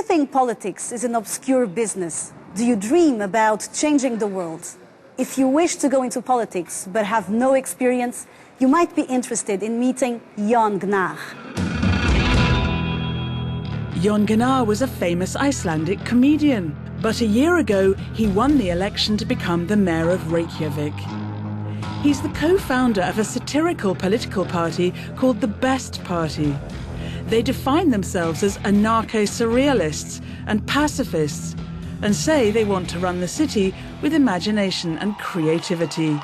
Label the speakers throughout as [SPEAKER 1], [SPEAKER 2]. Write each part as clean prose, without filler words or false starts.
[SPEAKER 1] think politics is an obscure business? Do you dream about changing the world? If you wish to go into politics but have no experience, you might be interested in meeting Jon Gnárr.
[SPEAKER 2] Jon Gnárr was a famous Icelandic comedian, but a year ago he won the election to become the mayor of Reykjavik. He's the co-founder of a satirical political party called the Best Party. They define themselves as anarco-surrealists and pacifists and say they want to run the city with imagination and creativity.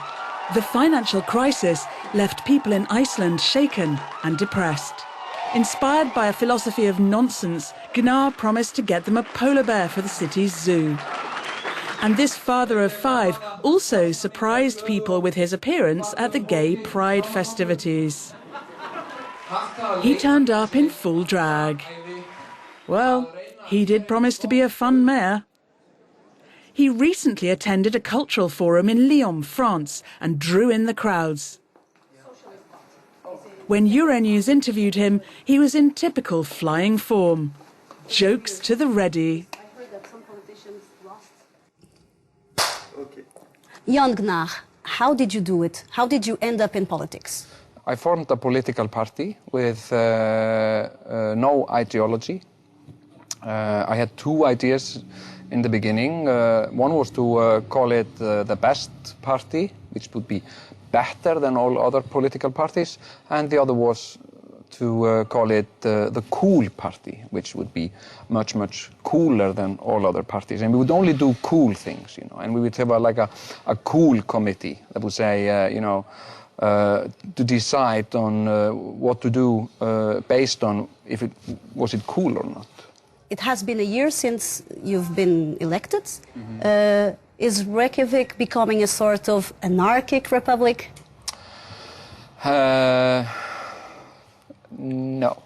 [SPEAKER 2] The financial crisis left people in Iceland shaken and depressed. Inspired by a philosophy of nonsense, Gnárr promised to get them a polar bear for the city's zoo. And this father of five also surprised people with his appearance at the gay pride festivities. He turned up in full drag. Well, he did promise to be a fun mayor. He recently attended a cultural forum in Lyon, France, and drew in the crowds. When Euronews interviewed him, he was in typical flying form. Jokes to the ready.
[SPEAKER 1] Jon Gnárr, how did you do it? How did you end up in politics?
[SPEAKER 3] I formed a political party with no ideology. I had two ideas in the beginning. One was to call it the Best Party, which would be better than all other political parties, and the other was to call it the Cool Party, which would be much, much cooler than all other parties. And we would only do cool things, you know, and we would have a cool committee that would say, you know, to decide on what to do based on if was it cool or not.
[SPEAKER 1] It has been a year since you've been elected. Mm-hmm. Is Reykjavik becoming a sort of anarchic republic?
[SPEAKER 3] No.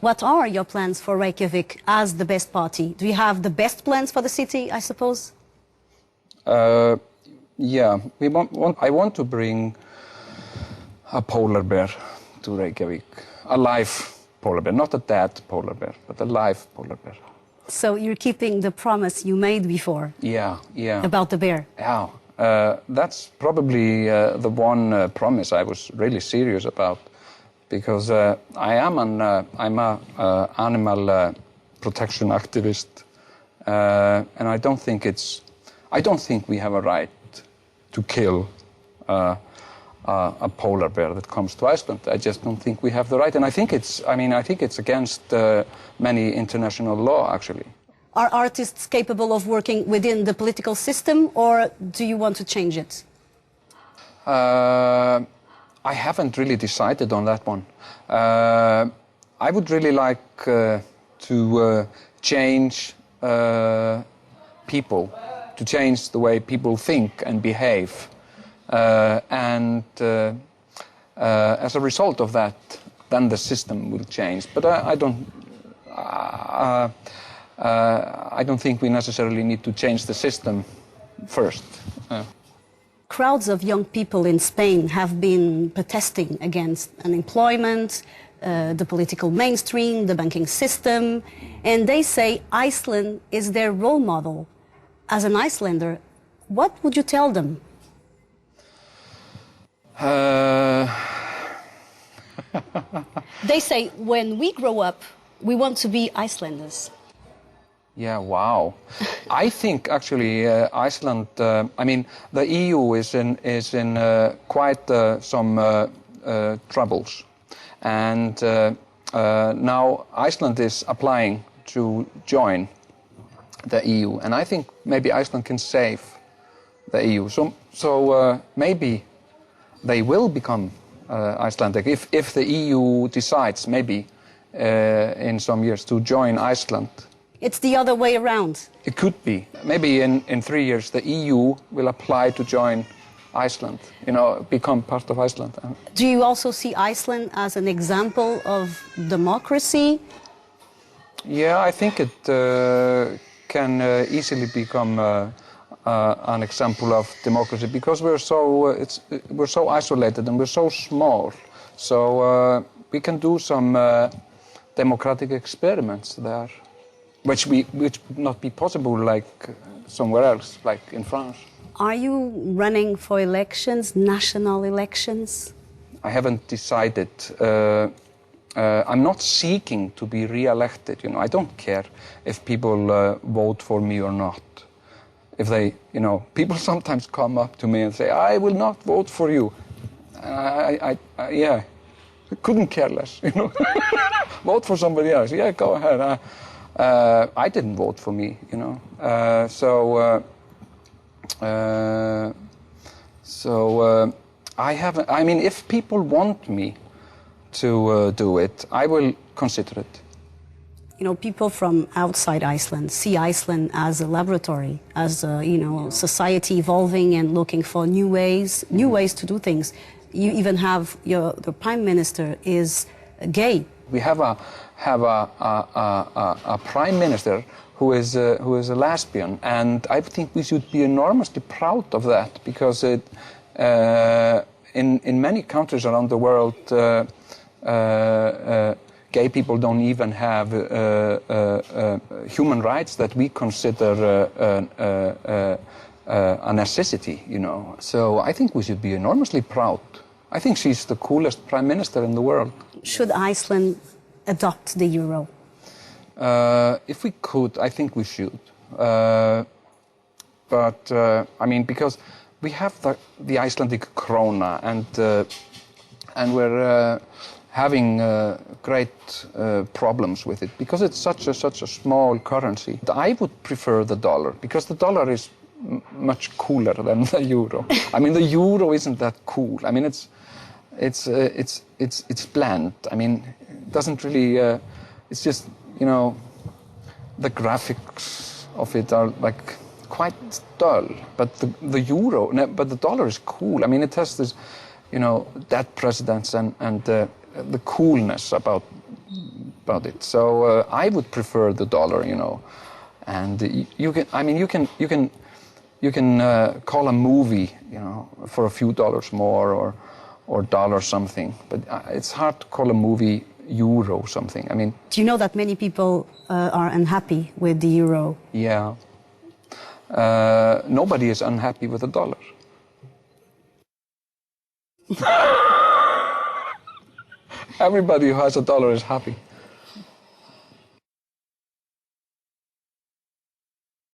[SPEAKER 1] What are your plans for Reykjavik as the Best Party? Do you have the best plans for the city, I suppose?
[SPEAKER 3] Yeah, I want to bring a polar bear to Reykjavik, a live polar bear, not a dead polar bear, but a live polar bear.
[SPEAKER 1] So you're keeping the promise you made before?
[SPEAKER 3] Yeah.
[SPEAKER 1] About the bear?
[SPEAKER 3] Yeah, that's probably the one promise I was really serious about, because I'm an animal protection activist, and I don't think we have a right to kill a polar bear that comes to Iceland. I just don't think we have the right, and I think it's against many international law, actually.
[SPEAKER 1] Are artists capable of working within the political system, or do you want to change it?
[SPEAKER 3] I haven't really decided on that one. I would really like to change people, to change the way people think and behave. And as a result of that, then the system will change. But I don't think we necessarily need to change the system first.
[SPEAKER 1] Crowds of young people in Spain have been protesting against unemployment, the political mainstream, the banking system, and they say Iceland is their role model. As an Icelander, what would you tell them? They say, when we grow up, we want to be Icelanders.
[SPEAKER 3] Yeah, wow. I think actually Iceland, I mean, the EU is in quite some troubles. And now Iceland is applying to join the EU. And I think maybe Iceland can save the EU. So maybe they will become Icelandic if the EU decides maybe in some years to join Iceland.
[SPEAKER 1] It's the other way around.
[SPEAKER 3] It could be. Maybe in 3 years the EU will apply to join Iceland, you know, become part of Iceland.
[SPEAKER 1] Do you also see Iceland as an example of democracy?
[SPEAKER 3] Yeah, I think it can easily become an example of democracy, because we're so isolated and we're so small. So we can do some democratic experiments there, which would not be possible like somewhere else, like in France.
[SPEAKER 1] Are you running for elections, national elections?
[SPEAKER 3] I haven't decided. I'm not seeking to be re-elected. I don't care if people vote for me or not. If they, people sometimes come up to me and say, "I will not vote for you." I couldn't care less. Vote for somebody else. Yeah, go ahead. I didn't vote for me. I haven't. I mean, if people want me to do it, I will consider it.
[SPEAKER 1] People from outside Iceland see Iceland as a laboratory, as a, society evolving and looking for new ways to do things. You even have the prime minister is gay.
[SPEAKER 3] We have a prime minister who is a lesbian, and I think we should be enormously proud of that, because in many countries around the world, gay people don't even have human rights that we consider a necessity, So I think we should be enormously proud. I think she's the coolest prime minister in the world.
[SPEAKER 1] Should Iceland adopt the euro?
[SPEAKER 3] If we could, I think we should. Because we have the Icelandic krona, and we're having great problems with it because it's such a small currency. I would prefer the dollar, because the dollar is much cooler than the euro. I mean, the euro isn't that cool. I mean, it's bland. I mean, it doesn't really. It's just the graphics of it are like quite dull. But but the dollar is cool. I mean, it has this, dead presidents and the coolness about it. So I would prefer the dollar, and you can call a movie, for a few dollars more or dollar something, but it's hard to call a movie euro something. I mean,
[SPEAKER 1] do you know that many people are unhappy with the euro?
[SPEAKER 3] Yeah. Nobody is unhappy with the dollar. Everybody who has a dollar is happy.